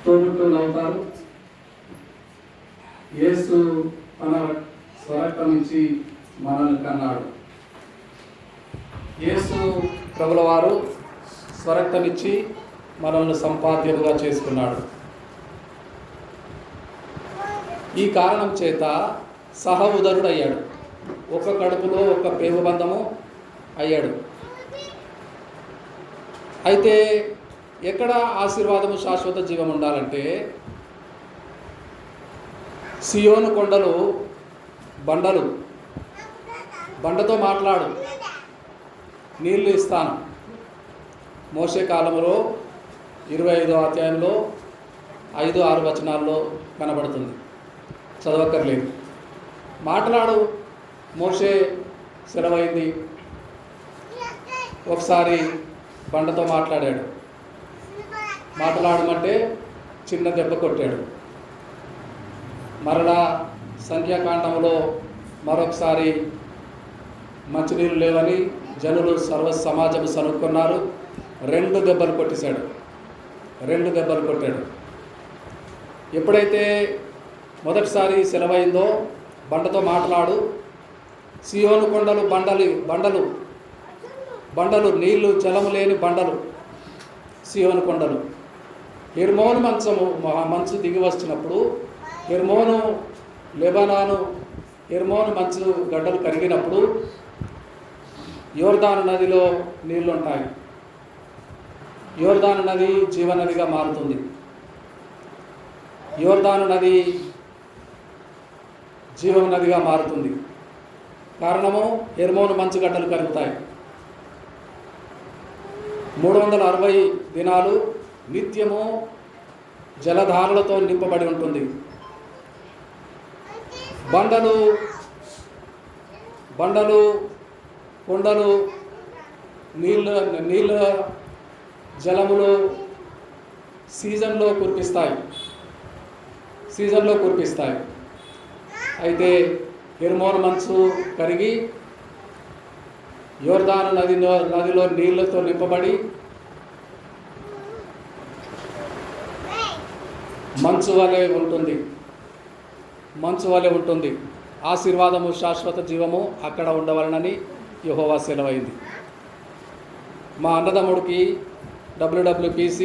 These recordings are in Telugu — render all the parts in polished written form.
తోబుట్టువులు అవుతారు. యేసు తన స్వరక్తం నుంచి మనల్ని కన్నాడు. యేసు ప్రభుల వారు స్వరక్తం ఇచ్చి మనల్ని సంపాద్యులుగా చేసుకున్నాడు. ఈ కారణం చేత సహ ఉదరుడు అయ్యాడు. ఒక కడుపులో ఒక పేగు బంధము అయ్యాడు. అయితే ఎక్కడ ఆశీర్వాదము శాశ్వత జీవం ఉండాలంటే సియోను కొండలు బండతో మాట్లాడు, నీళ్లు ఇస్తాను. మోషే కాలంలో 25వ అధ్యాయంలో 5-6 వచనాల్లో కనబడుతుంది, చదవక్కర్లేదు. మాట్లాడు, మోషే సెలవైంది. ఒకసారి బండతో మాట్లాడాడు. మాట్లాడమంటే చిన్న దెబ్బ కొట్టాడు. మరలా సంఖ్యాకాండంలో మరొకసారి మంచినీళ్ళు లేవని జనులు సర్వ సమాజము సనుక్కున్నారు. 2 దెబ్బలు కొట్టేశాడు. 2 దెబ్బలు కొట్టాడు. ఎప్పుడైతే మొదటిసారి సెలవైందో బండతో మాట్లాడు, సియోను కొండలు బండలు నీళ్లు జలము లేని బండలు సియోను కొండలు. హెర్మోను మంచు దిగి వచ్చినప్పుడు హెర్మోను మంచు గడ్డలు కరిగినప్పుడు యోర్దాను నదిలో నీళ్లు ఉంటాయి. యోర్దాను నది జీవనదిగా మారుతుంది. యోర్దాను నది జీవం నదిగా మారుతుంది. కారణము హెర్మోను మంచు గడ్డలు కరుగుతాయి. 360 దినాలు నిత్యము జలధారలతో నింపబడి ఉంటుంది. బండలు కొండలు నీళ్ళ జలములు సీజన్లో కురిపిస్తాయి. అయితే హెర్మోను మంచు కరిగి యోర్దాను నదిలో నీళ్లతో నింపబడి మంచు వలె ఉంటుంది. ఆశీర్వాదము శాశ్వత జీవము అక్కడ ఉండవలనని యెహోవా సెలవైంది. మా అన్నదమ్ముడికి WWPC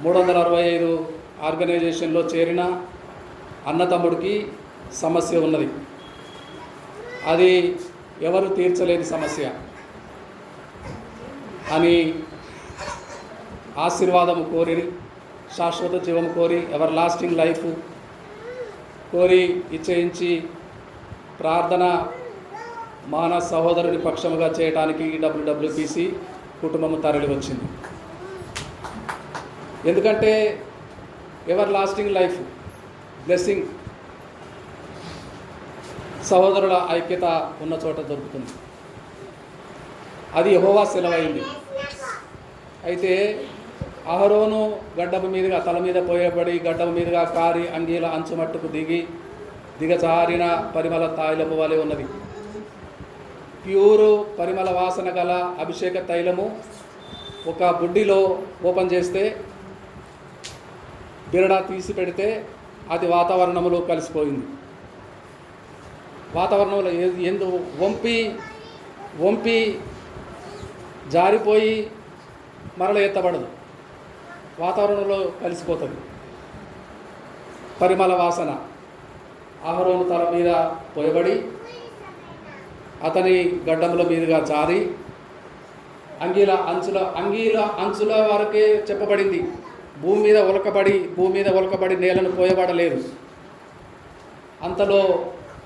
365 ఆర్గనైజేషన్లో చేరిన అన్నతమ్ముడికి సమస్య ఉన్నది. అది ఎవరు తీర్చలేని సమస్య అని ఆశీర్వాదము కోరి, శాశ్వత జీవము కోరి, ఎవర్ లాస్టింగ్ లైఫ్ కోరి ఇచ్చేయించి ప్రార్థన మాన సహోదరుని పక్షముగా చేయడానికి WWPC కుటుంబము తరలి వచ్చింది. ఎందుకంటే ఎవర్ లాస్టింగ్ లైఫ్ బ్లెస్సింగ్ సహోదరుల ఐక్యత ఉన్న చోట దొరుకుతుంది. అది యెహోవా సెలవైంది. అయితే అహరోను గడ్డపు మీదుగా తల మీద పోయబడి గడ్డపు మీదుగా కారి అంగీల అంచు మట్టుకు దిగజారిన పరిమళ తైలము వలె ఉన్నది. ప్యూరు పరిమళ వాసన గల అభిషేక తైలము ఒక బుడ్డిలో ఓపెన్ చేస్తే బిరడా తీసి పెడితే అది వాతావరణంలో కలిసిపోయింది. వాతావరణంలో ఎందు వంపి జారిపోయి మరల ఎత్తబడదు, వాతావరణంలో కలిసిపోతుంది. పరిమళ వాసన అహరోను తల మీద పోయబడి అతని గడ్డముల మీదుగా జారి అంగీల అంచుల వరకే చెప్పబడింది. భూమి మీద ఉలకబడి నేలను పోయబడలేదు. అంతలో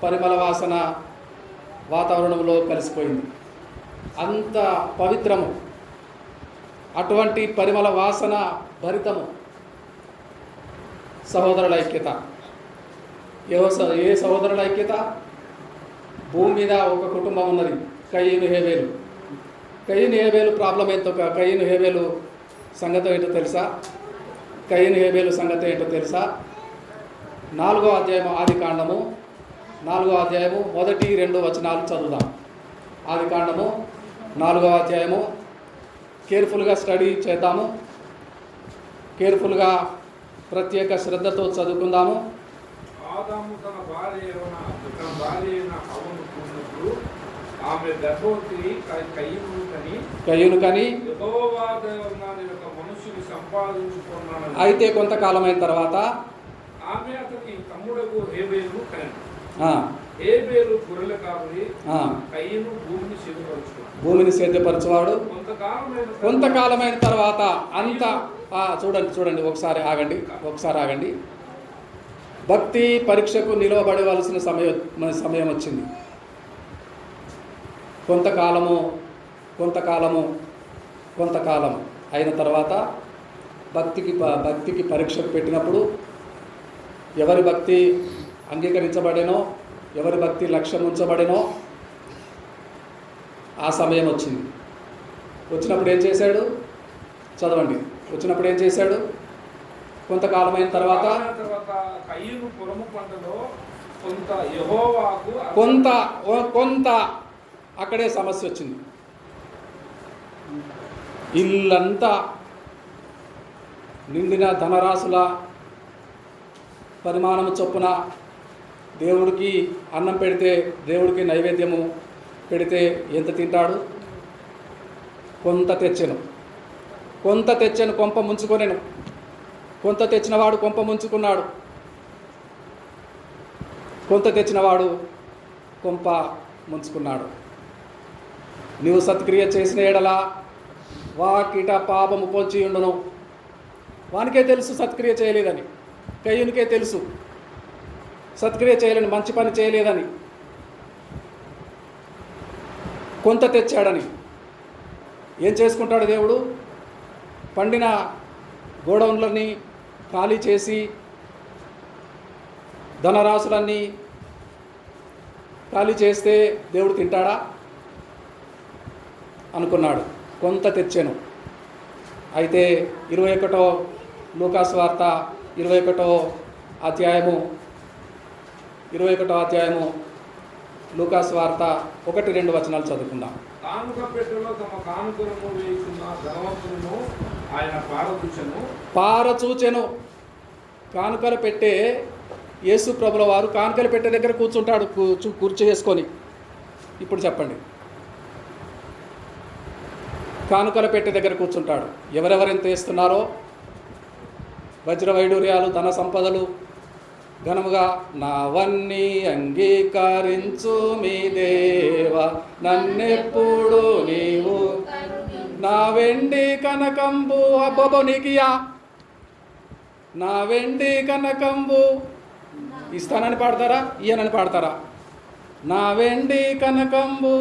పరిమళ వాసన వాతావరణంలో కలిసిపోయింది. అంత పవిత్రము, అటువంటి పరిమళ వాసన భరితము సహోదరుల ఐక్యత. ఏ సహోదరుల ఐక్యత? భూమి మీద ఒక కుటుంబం ఉన్నది, కయీను హేబేలు ప్రాబ్లం ఏంటో, కయీను హేబేలు సంగతి ఏంటో తెలుసా? 4వ అధ్యాయము ఆదికాండము 4వ అధ్యాయము 1-2 వచనాలు చదువుదాం. ఆదికాండము 4వ అధ్యాయము కేర్ఫుల్గా స్టడీ చేద్దాము. కేర్ఫుల్గా ప్రత్యేక శ్రద్ధతో చదువుకుందాము. ఆదాము తన భార్య అయిన హవ్వను చూసినప్పుడు ఆమె గర్భవతి కయ్యూను కని యెహోవా దేవుడు నేను ఒక మనుషుని సంపాదించుకున్నాను. అయితే కొంతకాలమైన తర్వాత ఆమె అతనికి తమ్ముడకు హేబేలును కనెను. హేబేలు గొర్రెల కాపరి, కయ్యూను భూమిని సేద్యపరచువాడు. కొంతకాలమైన తర్వాత అంత చూడండి ఒకసారి ఆగండి. భక్తి పరీక్షకు నిలవబడవలసిన సమయం వచ్చింది. కొంతకాలం అయిన తర్వాత భక్తికి పరీక్షకు పెట్టినప్పుడు ఎవరి భక్తి అంగీకరించబడేనో, ఎవరి భక్తి లక్ష్యం ఉంచబడేనో ఆ సమయం వచ్చింది. వచ్చినప్పుడు ఏం చేశాడు? చదవండి. వచ్చినప్పుడు ఏం చేశాడు? కొంతకాలమైన తర్వాత కయ్యూను పొలము పంటలో కొంత అక్కడే సమస్య వచ్చింది. ఇల్లంతా నిండిన ధనరాశుల పరిమాణము చొప్పున దేవుడికి అన్నం పెడితే, దేవుడికి నైవేద్యము పెడితే ఎంత తింటాడు? కొంత తెచ్చాను కొంప ముంచుకొనేను. కొంత తెచ్చినవాడు కొంప ముంచుకున్నాడు. కొంత తెచ్చినవాడు కొంప ముంచుకున్నాడు. నీవు సత్క్రియ చేసిన ఎడల వాకిట పాపము పొంచి ఉండును. వానికే తెలుసు సత్క్రియ చేయలేదని, కయ్యూనికే తెలుసు సత్క్రియ చేయలేని, మంచి పని చేయలేదని, కొంత తెచ్చాడని. ఏం చేసుకుంటాడు దేవుడు? పండిన గోడౌన్లన్నీ ఖాళీ చేసి, ధనరాశులన్నీ ఖాళీ చేస్తే దేవుడు తింటాడా అనుకున్నాడు. కొంత తెచ్చాను. అయితే 21వ లూకాసు వార్త 21వ అధ్యాయము లూకాసు వార్త 1-2 వచనాలు చదువుకుందాం. కానుక పెట్టెలో తమ కానుకలను వేయుచున్న ధనవంతులను ఆయన పారచూచెను. కానుకలు పెట్టే యేసు ప్రభుల వారు కానుకలు పెట్టే దగ్గర కూర్చుంటాడు, కుర్చీ వేసుకొని. ఇప్పుడు చెప్పండి, కానుకలు పెట్టే దగ్గర కూర్చుంటాడు. ఎవరెవరు ఎంత వేస్తున్నారో, వజ్ర వైడూర్యాలు, ధన సంపదలు ఘనముగా, నావన్నీ అంగీకరించు మీ దేవ, నన్నెప్పుడు నీవు నా వెండి కనకంబు అబ్బో నీకియా, నా వెండి కనకంబు ఇస్తానని పాడతారా, ఇయ్యనని పాడతారా? నా వెండి కనకంబు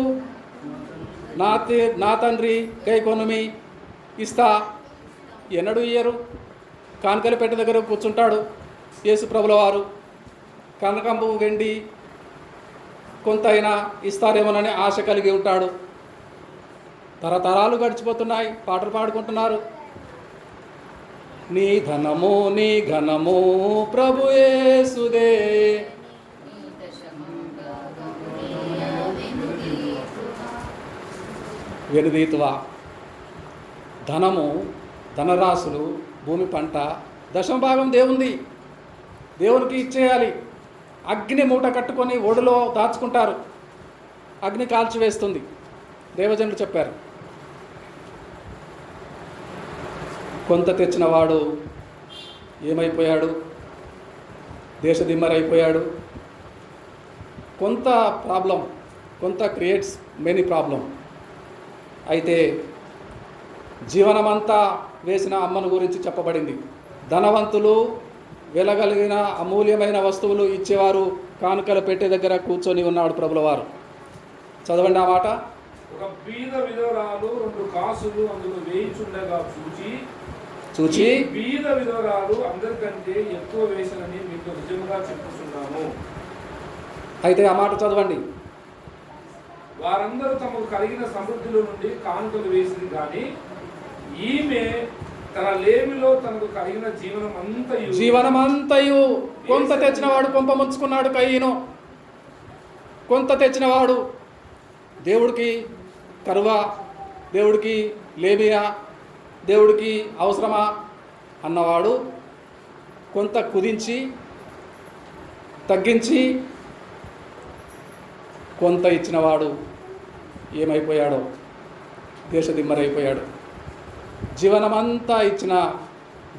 నా తండ్రి కైకొనుమి ఇస్తా, ఎన్నడూ ఇయ్యరు. కానుకలు పెట్టే దగ్గర కూర్చుంటాడు యేసు ప్రభుల వారు. కనకంబు వెండి కొంత అయినా ఇస్తారేమోనని ఆశ కలిగి ఉంటాడు. తరతరాలు గడిచిపోతున్నాయి, పాటలు పాడుకుంటున్నారు. నీ ఘనము ప్రభు యేసుదే, వెనుదీతువా. ధనరాశులు, భూమి పంట, దశమభాగం దేవునికి ఇచ్చేయాలి. అగ్ని మూట కట్టుకొని ఒడిలో దాచుకుంటారు, అగ్ని కాల్చివేస్తుంది. దేవజనులు చెప్పారు. కొంత తెచ్చినవాడు ఏమైపోయాడు? దేశదిమ్మరైపోయాడు. కొంత క్రియేట్స్ మెనీ ప్రాబ్లం. అయితే జీవనమంతా వేసిన అమ్మను గురించి చెప్పబడింది. ధనవంతులు వెలగలిగిన అమూల్యమైన వస్తువులు ఇచ్చేవారు కానుకలు పెట్టే దగ్గర కూర్చొని ఉన్నాడు ప్రభుల వారు. చదవండి ఆ మాట. ఒక బీద విధవరాలు 2 కాసులు అందులో వేయించుండగా చూచి బీద విధవరాలు అందరికంటే ఎక్కువ వేసినని మీకు నిజంగా చెప్పుతున్నాను. అయితే ఆ మాట చదవండి. వారందరూ తమకు కలిగిన సమృద్ధిలో నుండి కానుకలు వేసింది, కానీ ఈమె తన లేమిలో తనకు కలిగిన జీవనమంతయు కొంత తెచ్చినవాడు కొంప ముంచుకున్నాడు. కయ్యను కొంత తెచ్చినవాడు దేవుడికి కరువా, దేవుడికి లేమియా, దేవుడికి అవసరమా అన్నవాడు కొంత కుదించి తగ్గించి కొంత ఇచ్చినవాడు ఏమైపోయాడో దేశదిమ్మరైపోయాడు.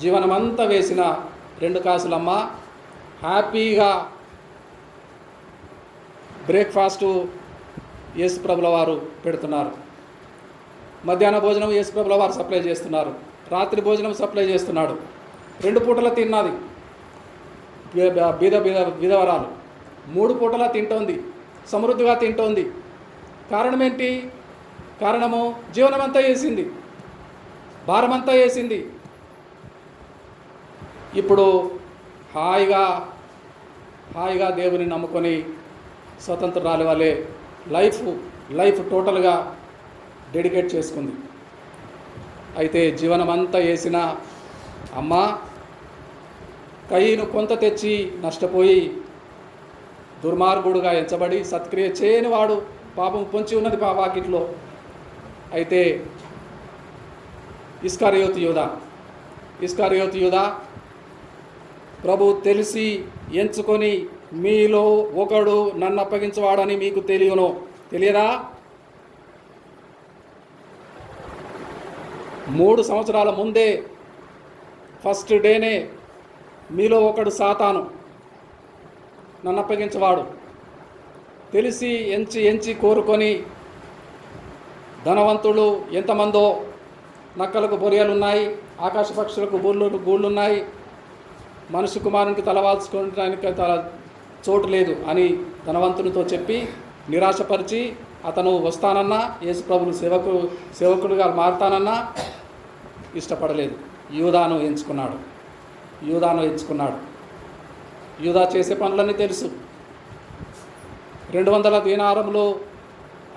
జీవనమంతా వేసిన 2 కాసులమ్మ హ్యాపీగా బ్రేక్ఫాస్టు యేసుప్రభుల వారు పెడుతున్నారు. మధ్యాహ్న భోజనం యేసుప్రభుల వారు సప్లై చేస్తున్నారు. రాత్రి భోజనం సప్లై చేస్తున్నాడు. 2 పూటల తిన్నది విధవరాలు. 3 పూటల తింటోంది, సమృద్ధిగా తింటోంది. కారణం ఏంటి? కారణము జీవనమంతా వేసింది, భారమంతా వేసింది. ఇప్పుడు హాయిగా దేవుని నమ్ముకొని స్వతంత్రాల వల్లే లైఫ్ టోటల్గా డెడికేట్ చేసుకుంది. అయితే జీవనమంతా వేసిన అమ్మ కయ్యను కొంత తెచ్చి నష్టపోయి దుర్మార్గుడుగా ఎంచబడి సత్క్రియ చేయని వాడు పాపం పొంచి ఉన్నది వాకిట్లో. అయితే ఇస్కరియోతు యూదా ప్రభు తెలిసి ఎంచుకొని మీలో ఒకడు నన్ను అప్పగించవాడని మీకు తెలియదా? 3 సంవత్సరాల ముందే ఫస్ట్ డేనే మీలో ఒకడు సాతాను నన్ను అప్పగించవాడు. తెలిసి ఎంచి కోరుకొని ధనవంతులు ఎంతమందో, నక్కలకు బొరియలున్నాయి, ఆకాశ పక్షులకు గూళ్ళున్నాయి, మనుష్య కుమారునికి తలవాల్చుకోవడానికి చోటు లేదు అని ధనవంతునితో చెప్పి నిరాశపరిచి అతను వస్తానన్నా యేసుప్రభుని సేవకుడిగా మారుతానన్నా ఇష్టపడలేదు. యూదాను ఎంచుకున్నాడు. యూదా చేసే పనులన్నీ తెలుసు. 200 దీనారములు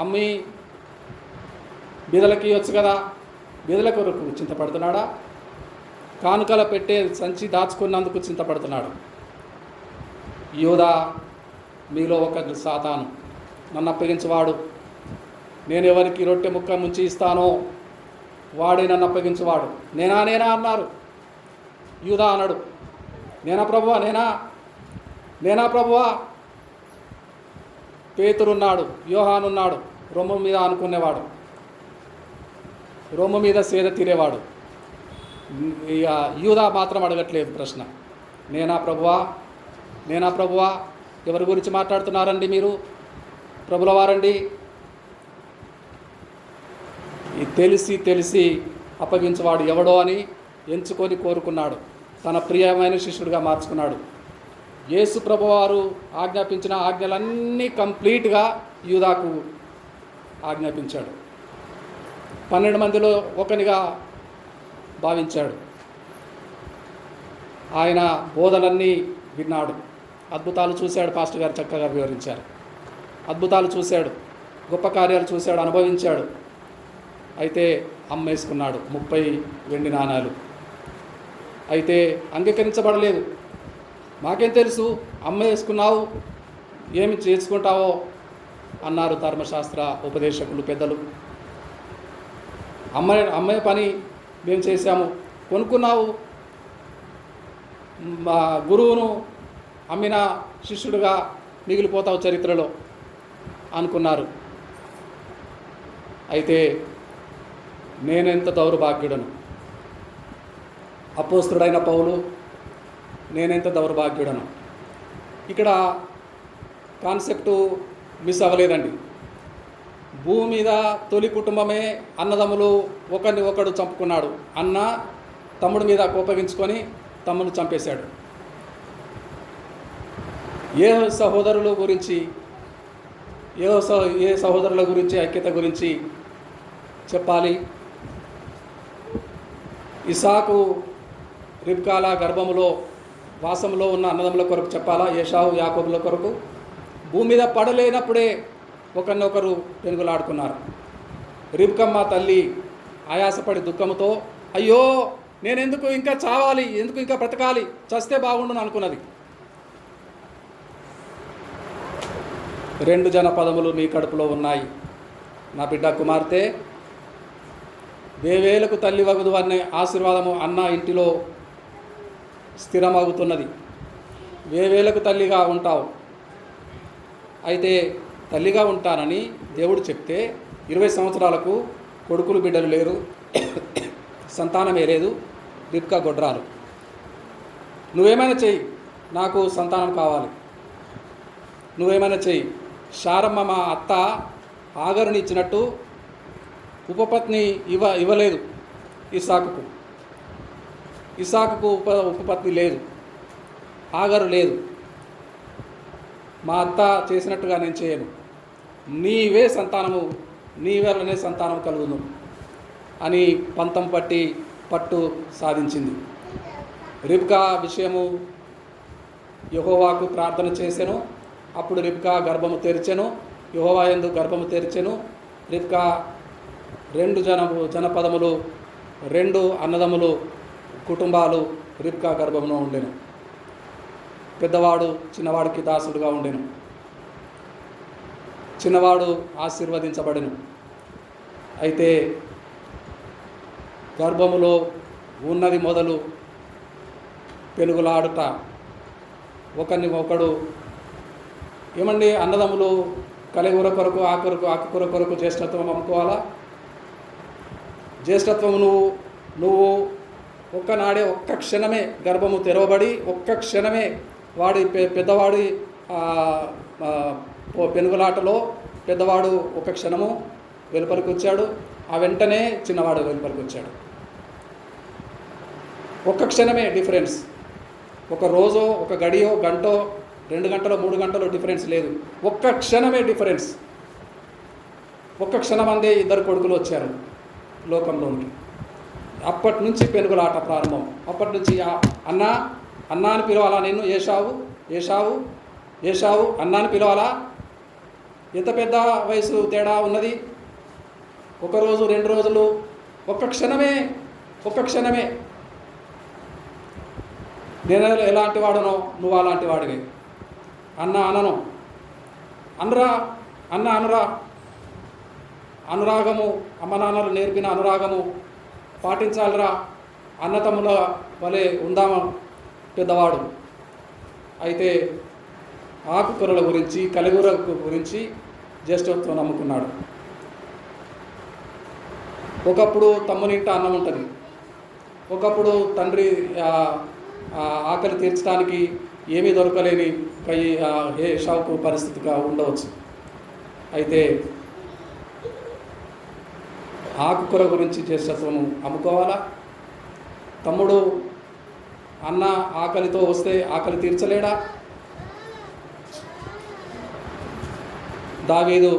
అమ్మి బీదలకి ఇవ్వచ్చు కదా, బీదల కొరకు చింతపడుతున్నాడా? కానుకల పెట్టే సంచి దాచుకున్నందుకు చింతపడుతున్నాడు. యూదా మీలో ఒక సాతాను, నన్ను అప్పగించువాడు. నేను ఎవరికి రొట్టె ముక్క ముంచి ఇస్తానో వాడే నన్ను అప్పగించువాడు. నేనా అన్నారు. యూదా అన్నాడు, నేనా ప్రభువా. పేతురున్నాడు, యోహానున్నాడు, రొమ్ము మీద ఆనుకునేవాడు, రొమ్ము మీద సేద తీరేవాడు. ఇక యూదా మాత్రం అడగట్లేదు ప్రశ్న. నేనా ప్రభువా. ఎవరి గురించి మాట్లాడుతున్నారండి మీరు? ప్రభుల వారండి. తెలిసి అప్పగించేవాడు ఎవడో అని ఎంచుకొని కోరుకున్నాడు. తన ప్రియమైన శిష్యుడిగా మార్చుకున్నాడు. యేసు ప్రభువారు ఆజ్ఞాపించిన ఆజ్ఞలన్నీ కంప్లీట్గా యూదాకు ఆజ్ఞాపించాడు. 12 మందిలో ఒకనిగా భావించాడు. ఆయన బోధలన్నీ విన్నాడు. అద్భుతాలు చూశాడు. పాస్టర్ గారు చక్కగా వివరించారు. అద్భుతాలు చూశాడు, గొప్ప కార్యాలు చూశాడు, అనుభవించాడు. అయితే అమ్మేసుకున్నాడు 30 వెండి నాణాలు. అయితే అంగీకరించబడలేదు. మాకేం తెలుసు, అమ్మేసుకున్నావు, ఏమి చేసుకుంటావో అన్నారు ధర్మశాస్త్ర ఉపదేశకులు, పెద్దలు. అమ్మే పని మేము చేశాము, కొనుక్కున్నావు, మా గురువును అమ్మిన శిష్యుడిగా మిగిలిపోతావు చరిత్రలో అనుకున్నారు. అయితే నేనెంత దౌర్భాగ్యుడను, అపోస్తుడైన పౌలు నేనెంత దౌర్భాగ్యుడను. ఇక్కడ కాన్సెప్టు మిస్ అవ్వలేదండి. భూమి మీద తొలి కుటుంబమే అన్నదమ్ములు ఒకరిని ఒకడు చంపుకున్నాడు. అన్న తమ్ముడి మీద కోపగించుకొని తమ్ముడు చంపేశాడు. ఏ సహోదరుల గురించి ఐక్యత గురించి చెప్పాలి? ఇసాకు రిబ్కాల గర్భములో వాసంలో ఉన్న అన్నదమ్ముల కొరకు చెప్పాలా? ఏషావు యాకోబుల కొరకు? భూమి మీద పడలేనప్పుడే ఒకరినొకరు పెనుగులాడుకున్నారు. రిబ్కమ్మ తల్లి ఆయాసపడి దుఃఖముతో, అయ్యో నేనెందుకు ఇంకా చావాలి, ఎందుకు ఇంకా బ్రతకాలి, చస్తే బాగుండును అనుకున్నది. 2 జనపదములు మీ కడుపులో ఉన్నాయి, నా బిడ్డ కుమార్తె. వేవేలకు తల్లి వగదు అనే ఆశీర్వాదము అన్న ఇంటిలో స్థిరమవుతున్నది. వేవేలకు తల్లిగా ఉంటావు. అయితే తల్లిగా ఉంటానని దేవుడు చెప్తే 20 సంవత్సరాలకు కొడుకులు బిడ్డలు లేరు, సంతానమే లేదు, రిబ్కా గొడ్రాలు. నువ్వేమైనా చెయ్యి, నాకు సంతానం కావాలి, నువ్వేమైనా చెయ్యి. శారమ్మ మా అత్త ఆగరుని ఇచ్చినట్టు ఉపపత్ని ఇవ్వలేదు ఇస్సాకుకు. ఇస్సాకుకు ఉపపత్ని లేదు, ఆగరు లేదు. మా అత్త చేసినట్టుగా నేను చేయను, నీవే సంతానము, నీ వల్లనే సంతానం కలుగును అని పంతం పట్టు సాధించింది. రిబ్కా విషయము యెహోవాకు ప్రార్థన చేసెను. అప్పుడు రిబ్కా గర్భము తెరిచెను, యెహోవా యందు గర్భము తెరిచెను. రిబ్కా 2 జనపదములు 2 అన్నదమ్ములు కుటుంబాలు రిబ్కా గర్భములో ఉండెను. పెద్దవాడు చిన్నవాడికి దాసుడుగా ఉండెను. చిన్నవాడు ఆశీర్వదించబడెను. అయితే గర్భములో ఉన్నది మొదలు పెనుగులాడుట, ఒకరిని ఒకడు ఏమండి అన్నదమ్ములు కలిగుర కొరకు ఆకుకూర కొరకు జ్యేష్ఠత్వం అమ్ముకోవాలా? జ్యేష్ఠత్వం నువ్వు ఒక్కనాడే ఒక్క క్షణమే గర్భము తెరవబడి ఒక్క క్షణమే వాడి పెద్దవాడి పెనుగులాటలో పెద్దవాడు ఒక క్షణము వెలుపలికి వచ్చాడు, ఆ వెంటనే చిన్నవాడు వెలుపలికి వచ్చాడు. ఒక్క క్షణమే డిఫరెన్స్. ఒక రోజో ఒక గడియో గంటో 2 గంటలో 3 గంటలో డిఫరెన్స్ లేదు, ఒక్క క్షణమే డిఫరెన్స్. ఒక్క క్షణం అందే 2 కొడుకులు వచ్చారు లోకంలోనికి. అప్పటి నుంచి పెనుగులాట ప్రారంభం. అప్పటి నుంచి అన్న అని పిలవాలా, నేను ఏషావు అన్నాని పిలవాలా? ఎంత పెద్ద వయసు తేడా ఉన్నది. 1 రోజు 2 రోజులు, ఒక్క క్షణమే. నేను ఎలాంటి వాడనో నువ్వు అలాంటి వాడివే. అనను, అనురా. అనురాగము, అమ్మ నాన్నలు నేర్పిన అనురాగము పాటించాలిరా. అన్నతమ్ముల వలె ఉందాము పెద్దవాడు. అయితే ఆకుకూరల గురించి కలిగుర గురించి జ్యేష్ఠత్వం నమ్ముకున్నాడు. ఒకప్పుడు తమ్మునింట అన్నం ఉంటుంది, ఒకప్పుడు తండ్రి ఆకలి తీర్చడానికి ఏమీ దొరకలేని ఏషావుకు పరిస్థితిగా ఉండవచ్చు. అయితే ఆకుకూర గురించి జ్యేష్ఠత్వము అమ్ముకోవాలా? తమ్ముడు అన్న ఆకలితో వస్తే ఆకలి తీర్చలేడా? దావీదు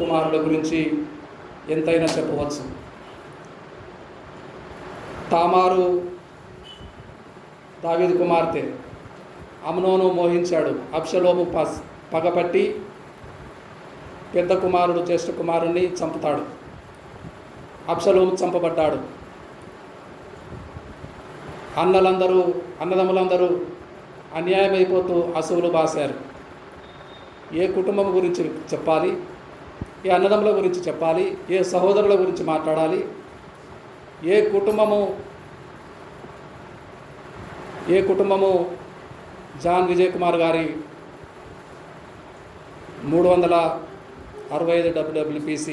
కుమారుల గురించి ఎంతైనా చెప్పవచ్చు. తామారు దావీదు కుమార్తె, అమ్నోను మోహించాడు. అబ్షలోము పగపట్టి పెద్ద కుమారుడు జ్యేష్ఠ కుమారుణ్ణి చంపుతాడు. అబ్షలోము చంపబడ్డాడు. అన్నదమ్ములందరూ అన్యాయమైపోతూ అసువులు బాశారు. ఏ కుటుంబం గురించి చెప్పాలి? ఏ అన్నదమ్ముల గురించి చెప్పాలి? ఏ సహోదరుల గురించి మాట్లాడాలి? ఏ కుటుంబము జాన్ విజయ్ కుమార్ గారి 365 WWPC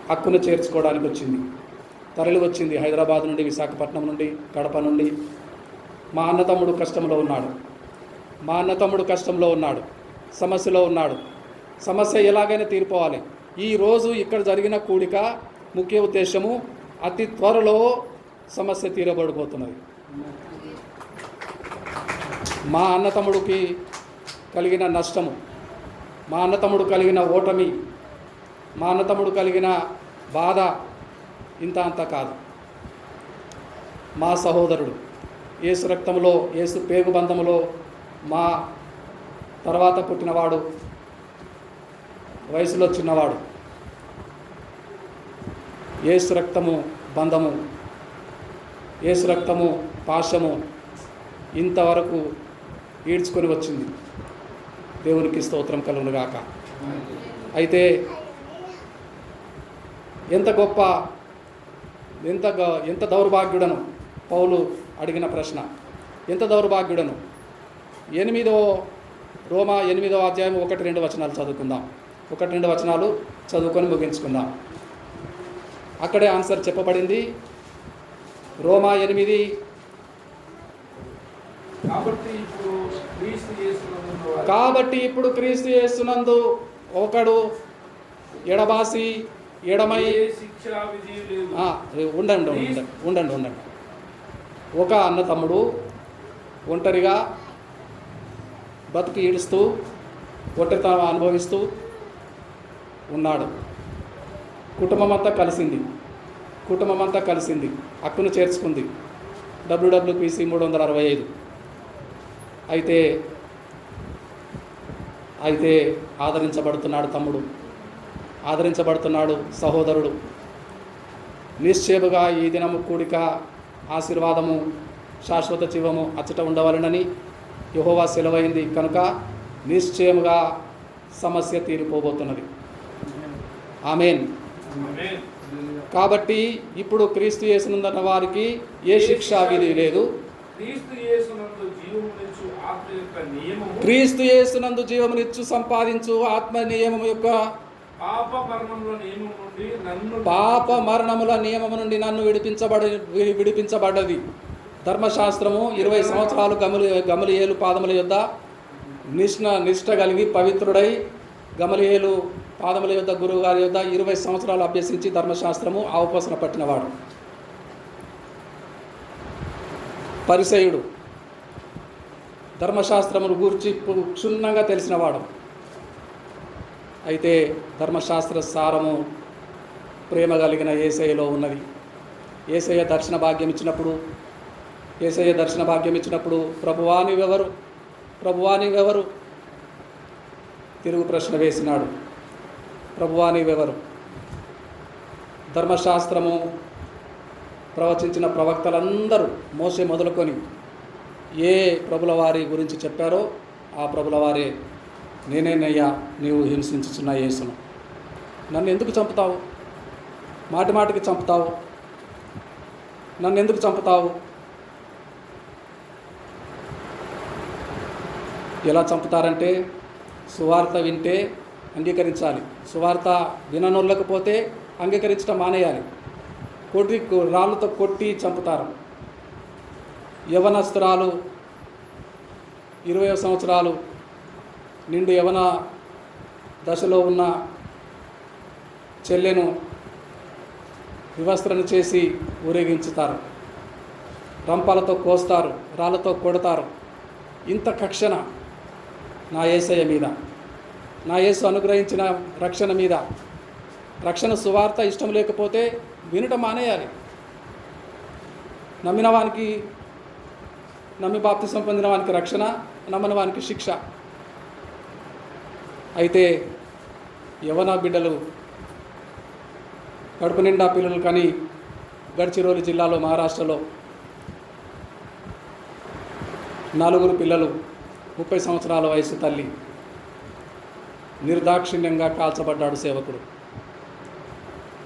హక్కును చేర్చుకోవడానికి తరలి వచ్చింది. హైదరాబాద్ నుండి, విశాఖపట్నం నుండి, కడప నుండి. మా అన్నతమ్ముడు కష్టంలో ఉన్నాడు, సమస్యలో ఉన్నాడు. సమస్య ఎలాగైనా తీరిపోవాలి. ఈరోజు ఇక్కడ జరిగిన కూడిక ముఖ్య ఉద్దేశము, అతి త్వరలో సమస్య తీరబడిపోతున్నది. మా అన్నతమ్ముడికి కలిగిన నష్టము, మా అన్నతమ్ముడు కలిగిన ఓటమి, మా అన్నతమ్ముడు కలిగిన బాధ ఇంత అంత కాదు. మా సహోదరుడు యేసు రక్తంలో, యేసు పేగు బంధములో మా తర్వాత పుట్టినవాడు, వయసులో చిన్నవాడు. యేసు రక్తము బంధము, యేసు రక్తము పాశము ఇంతవరకు ఈడ్చుకొని వచ్చింది. దేవునికి స్తోత్రం కలుగునుగాక. అయితే ఎంత గొప్ప ఎంత దౌర్భాగ్యుడను పౌలు అడిగిన ప్రశ్న. ఎంత దౌర్భాగ్యుడను. రోమా 8వ అధ్యాయం 1-2 వచనాలు చదువుకుందాం. 1-2 వచనాలు చదువుకొని ముగించుకుందాం. అక్కడే ఆన్సర్ చెప్పబడింది. రోమా 8. కాబట్టి ఇప్పుడు క్రీస్తు యేసునందు ఒకడు ఎడబాసి ఎడమై ఉండండి. ఒక అన్న తమ్ముడు ఒంటరిగా బతుకు ఈడుస్తూ ఒంటరితనం అనుభవిస్తూ ఉన్నాడు. కుటుంబం అంతా కలిసింది. హక్కును చేర్చుకుంది. WWPC 365. అయితే ఆదరించబడుతున్నాడు తమ్ముడు, ఆదరించబడుతున్నాడు సహోదరుడు. నిశ్చయముగా ఈ దినము కూడిక ఆశీర్వాదము శాశ్వత జీవము అచ్చట ఉండవలనని యెహోవా సెలవైంది కనుక నిశ్చయముగా సమస్య తీరిపోబోతున్నది. ఆమేన్. కాబట్టి ఇప్పుడు క్రీస్తు యేసునందున్న వారికి ఏ శిక్షా విధి లేదు. క్రీస్తు యేసునందు జీవమునిచ్చు సంపాదించు ఆత్మ నియమము యొక్క పాప మరణముల నియమము నుండి నన్ను విడిపించబడ్డది. ధర్మశాస్త్రము 20 సంవత్సరాలు గమలియేలు పాదముల యొద్ద నిష్ఠ కలిగి పవిత్రుడై గమలియేలు పాదముల యొద్ద గురువు గారి యొద్ద 20 సంవత్సరాలు అభ్యసించి ధర్మశాస్త్రము అవపోసన పట్టినవాడు. పరిసయుడు ధర్మశాస్త్రమును గూర్చి క్షుణ్ణంగా తెలిసినవాడు. అయితే ధర్మశాస్త్ర సారము ప్రేమ కలిగిన యేసయ్యలో ఉన్నది. యేసయ్య దర్శన భాగ్యం ఇచ్చినప్పుడు ప్రభువా నీవెవరు తిరుగు ప్రశ్న వేసినాడు. ప్రభువా నీవెవరు? ధర్మశాస్త్రము ప్రవచించిన ప్రవక్తలందరూ మోసే మొదలుకొని ఏ ప్రభుల వారి గురించి చెప్పారో ఆ ప్రభుల వారే నేనేనయ్యా నీవు హింసించుచున్న యేసును. నన్ను ఎందుకు చంపుతావు? మాటికి చంపుతావు. నన్ను ఎందుకు చంపుతావు? ఎలా చంపుతారంటే సువార్త వింటే అంగీకరించాలి. సువార్త విననొల్లకపోతే అంగీకరించడం మానేయాలి. రాళ్ళతో కొట్టి చంపుతారు. యవనస్తురాలు 20 సంవత్సరాలు నిండు యవన దశలో ఉన్న చెల్లెను వివస్త్రను చేసి ఊరేగించుతారు. రంపాలతో కోస్తారు, రాళ్ళతో కొడతారు. ఇంత కక్షణ నా యేసయ్య మీద, నా యేసు అనుగ్రహించిన రక్షణ మీద. రక్షణ సువార్త ఇష్టం లేకపోతే వినటం మానేయాలి. నమ్మి బాప్తిసం పొందిన వానికి రక్షణ, నమ్మని వానికి శిక్ష. అయితే యవన బిడ్డలు కడుపు నిండా పిల్లలు కానీ గడ్చిరోలి జిల్లాలో మహారాష్ట్రలో 4 పిల్లలు 30 సంవత్సరాల వయసు తల్లి నిర్దాక్షిణ్యంగా కాల్చబడ్డాడు సేవకుడు.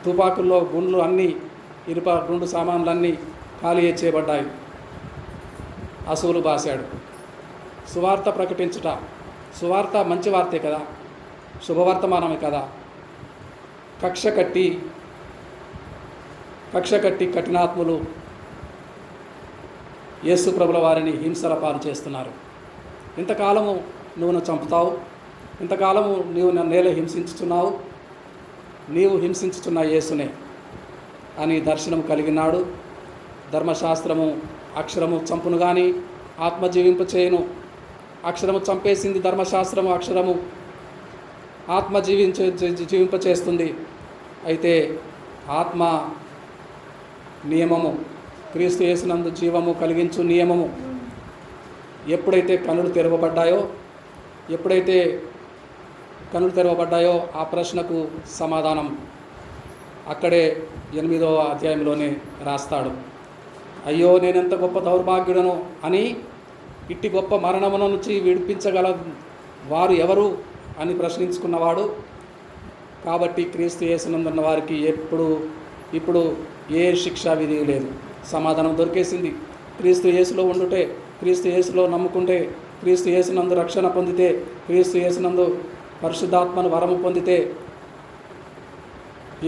తుపాకుల్లో గుండ్లు అన్నీ ఇనుప గుండు సామాన్లన్నీ ఖాళీ చేయబడ్డాయి. అసువులు బాశాడు. సువార్త ప్రకటించుట, సువార్త మంచి వార్తే కదా, శుభవర్తమానమే కదా. కక్ష కట్టి కఠినాత్ములు యేసు ప్రభుల వారిని హింసల పాలు చేస్తున్నారు. ఇంతకాలము నువ్వు చంపుతావు, ఇంతకాలము నీవు నేల హింసించుతున్నావు, నీవు హింసించుతున్న యేసునే అని దర్శనం కలిగినాడు. ధర్మశాస్త్రము అక్షరము చంపును కానీ ఆత్మ జీవింపచేయును. అక్షరము చంపేసింది ధర్మశాస్త్రము, అక్షరము ఆత్మ జీవింపచేస్తుంది. అయితే ఆత్మ నియమము, క్రీస్తు యేసునందు జీవము కలిగించు నియమము ఎప్పుడైతే కనులు తెరవబడ్డాయో ఆ ప్రశ్నకు సమాధానం అక్కడే 8వ అధ్యాయంలోనే రాస్తాడు. అయ్యో నేనెంత గొప్ప దౌర్భాగ్యుడను అని, ఇట్టి గొప్ప మరణమున నుంచి విడిపించగల వారు ఎవరు అని ప్రశ్నించుకున్నవాడు. కాబట్టి క్రీస్తు యేసునందున్న వారికి ఎప్పుడు ఇప్పుడు ఏ శిక్షా విధి లేదు, సమాధానం దొరికేసింది. క్రీస్తు యేసులో ఉండుటే, క్రీస్తు యేసులో నమ్ముకుంటే, క్రీస్తు యేసునందు రక్షణ పొందితే, క్రీస్తు యేసునందు పరిశుద్ధాత్మను వరము పొందితే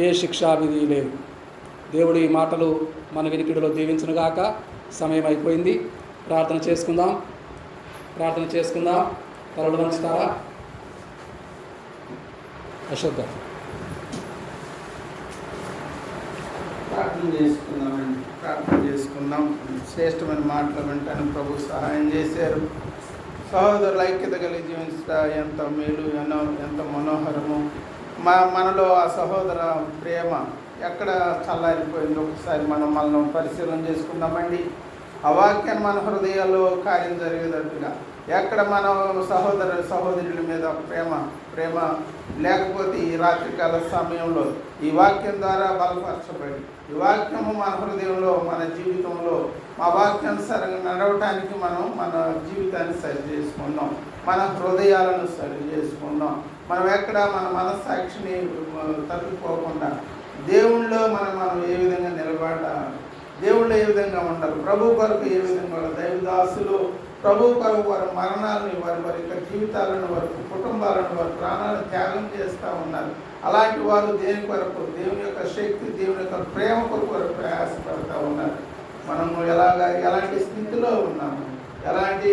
ఏ శిక్షా విధి లేదు. దేవుడి ఈ మాటలు మన వినికిడిలో దీవించునుగాక. సమయం అయిపోయింది. ప్రార్థన చేసుకుందాం. తలలు వంచుతారా? అశోక్ గారు ప్రార్థన చేసుకుందాం. శ్రేష్టమైన మాటలు వింటాను ప్రభు సహాయం చేశారు. సహోదరుల ఐక్యత కలిగి జీవించడం ఎంత మేలు, ఎంత మనోహరము. మనలో ఆ సహోదర ప్రేమ ఎక్కడ చల్లారిపోయిందో ఒకసారి మనం పరిశీలన చేసుకుందామండి. ఆ వాక్యాన్ని మన హృదయాల్లో కార్యం జరిగేటట్టుగా ఎక్కడ మనం సహోదరుల మీద ప్రేమ లేకపోతే ఈ రాత్రికాల సమయంలో ఈ వాక్యం ద్వారా బలపరచబడి ఈ వాక్యము మన హృదయంలో, మన జీవితంలో మా వాక్యానుసారంగా నడవటానికి మన జీవితాన్ని సరి చేసుకుందాం, మన హృదయాలను సరి చేసుకుందాం. మనం ఎక్కడ మన మనస్సాక్షిని తప్పిపోకుండా దేవుళ్ళో మనం ఏ విధంగా నిలబడాలి, దేవుళ్ళు ఏ విధంగా ఉండాలి, ప్రభు కొరకు ఏ విధంగా ఉండాలి. దైవదాసులు ప్రభు కొరకు వారి మరణాలని, వారి యొక్క జీవితాలను, వారి కుటుంబాలను, వారి ప్రాణాలను త్యాగం చేస్తూ ఉన్నారు. అలాంటి వారు దేని కొరకు, దేవుని యొక్క శక్తి, దేవుని యొక్క ప్రేమ కొరకు వారు ప్రయాసపడుతూ ఉన్నారు. మనము ఎలాంటి స్థితిలో ఉన్నాము, ఎలాంటి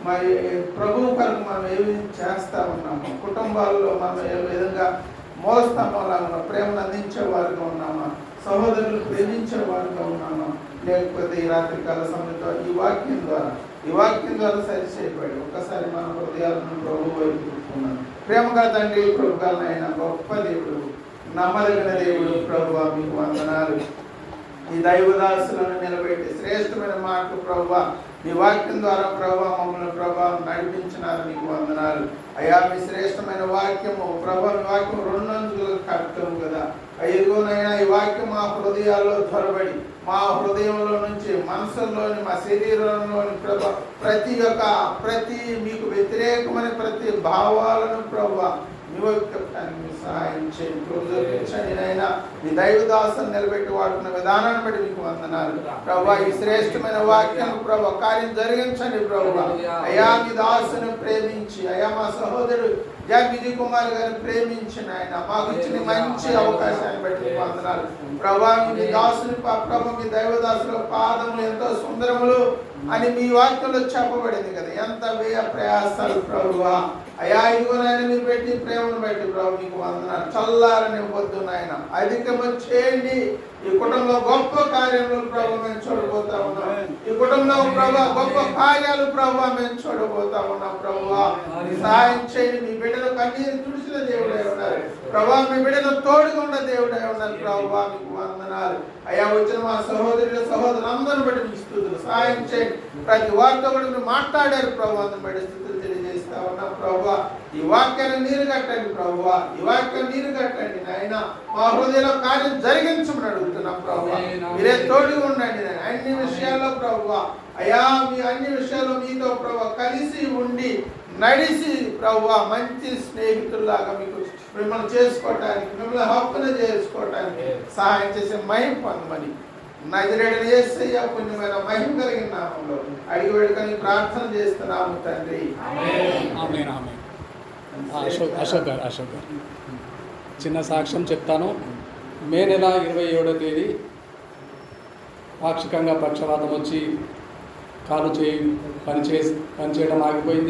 మరి ప్రభు కొరకు మనం ఏ విధంగా చేస్తూ ఉన్నాము, కుటుంబాల్లో మనం ఏ విధంగా మూలస్తంభంలాగా ప్రేమను అందించే వారుగా ఉన్నామా, సహోదరులు ప్రేమించే వారుగా ఉన్నామా, లేకపోతే ఈ రాత్రికాల సమయంలో ఈ వాక్యం ద్వారా సరి చేయబడి ఒక్కసారి మన హృదయాలను ప్రభు వైపు చూసుకున్నాను. ప్రేమగా తండ్రి, ప్రభుగాలను అయిన గొప్ప దేవుడు, నమ్మదగిన దేవుడు ప్రభువా, మీకు వందనాలు. ఈ దైవదాసులను నిలబెట్టి శ్రేష్టమైన మాటలు ప్రభువా, మీ వాక్యం ద్వారా ప్రభా మమ్మల్ని ప్రభా నడిపించినారు, మీకు వందనాలు అయ్యా. మీ శ్రేష్టమైన వాక్యము ప్రభా, మీ వాక్యం 2 అంచులు కట్టం కదా అయ్యోనైనా ఈ వాక్యం మా హృదయాల్లో త్వరబడి మా హృదయంలో నుంచి, మనసుల్లోని, మా శరీరంలోని ప్రభా ప్రతి మీకు వ్యతిరేకమైన ప్రతి భావాలను ప్రభా నివృత్తానికి సహాయం చేయండి నైనా. మీ దైవదాసును నిలబెట్టి వాడుకున్న విధానాన్ని బట్టి మీకు వందనాలు ప్రభా. ఈ శ్రేష్టమైన వాక్యం ప్రభా కార్యం జరిగించండి ప్రభా. అయా మీ దాసును ప్రేమించి, అయా మా సహోదరుడు విజయ్ కుమార్ గారిని ప్రేమించిన ఆయన మాకు ఇచ్చిన మంచి అవకాశాన్ని బట్టి మీకు వందనాలు ప్రభా. మీ దాసుని ప్రభు, మీ దైవదాసుల పాదములు ఎంతో సుందరములు అని మీ వాక్యంలో చెప్పబడింది కదా. ఎంత వ్యయ ప్రయాసాలు ప్రభువా అయా. ఇదిగోనైనా మీరు పెట్టి ప్రేమను బట్టి ప్రభు మీకు వందనాలు. చల్లారని వద్దు నాయన, అధికము చేయండి. ఈ కుటుంబంలో గొప్ప కార్యాలు ప్రభు మేము చూడబోతా ఉన్నాం. ఈ కుటుంబంలో ప్రభు గొప్ప కార్యాలు ప్రభు మేము చూడబోతా ఉన్నాం. ప్రభువా సహాయం చేయండి. మీ బిడ్డలు కన్నీరు తుడిచిన దేవుడై ఉన్నారు ప్రభా. మీ బిడ్డలు తోడుగా ఉన్న దేవుడై ఉన్నారు ప్రభువా, మీకు వందనాలు అయ్యా. వచ్చిన మా సహోదరులందరూ బట్టి మీకు స్తుతులు. సహాయం చేయండి. ప్రతి వారితో కూడా మీరు మాట్లాడారు ప్రభు, అందరూ బట్టి స్తుతులు తెలియజేస్తా ఉన్నాం ప్రభువా. ఈ వాక్యాన్ని నీరు కట్టండి ప్రభువా, ఈ వాక్యాన్ని నీరు కట్టండి నాయన. మా హృదయంలో కార్యం జరిగించమని అడుగుతున్నాం ప్రభువా. మీరే తోడుగా ఉండండి అన్ని విషయాల్లో ప్రభువా అయా. మీ అన్ని విషయాల్లో మీతో ప్రభువా కలిసి ఉండి నడిచి ప్రభువా మంచి స్నేహితుల్లాగా మీకు మిమ్మల్ని చేసుకోవటానికి, మిమ్మల్ని హక్కున చేసుకోవటానికి సహాయం చేసే మహిమ పొందమని నజరేయుడైన యేసయ్య పుణ్యమైన మహిమ కలిగిన నామంలో అడిగి వేడుకొని ప్రార్థన చేస్తున్నాము తండ్రి. అశోక్ గారు చిన్న సాక్ష్యం చెప్తాను. మే నెల 27వ తేదీ పాక్షికంగా పక్షవాతం వచ్చి కాలు పనిచేయడం ఆగిపోయింది.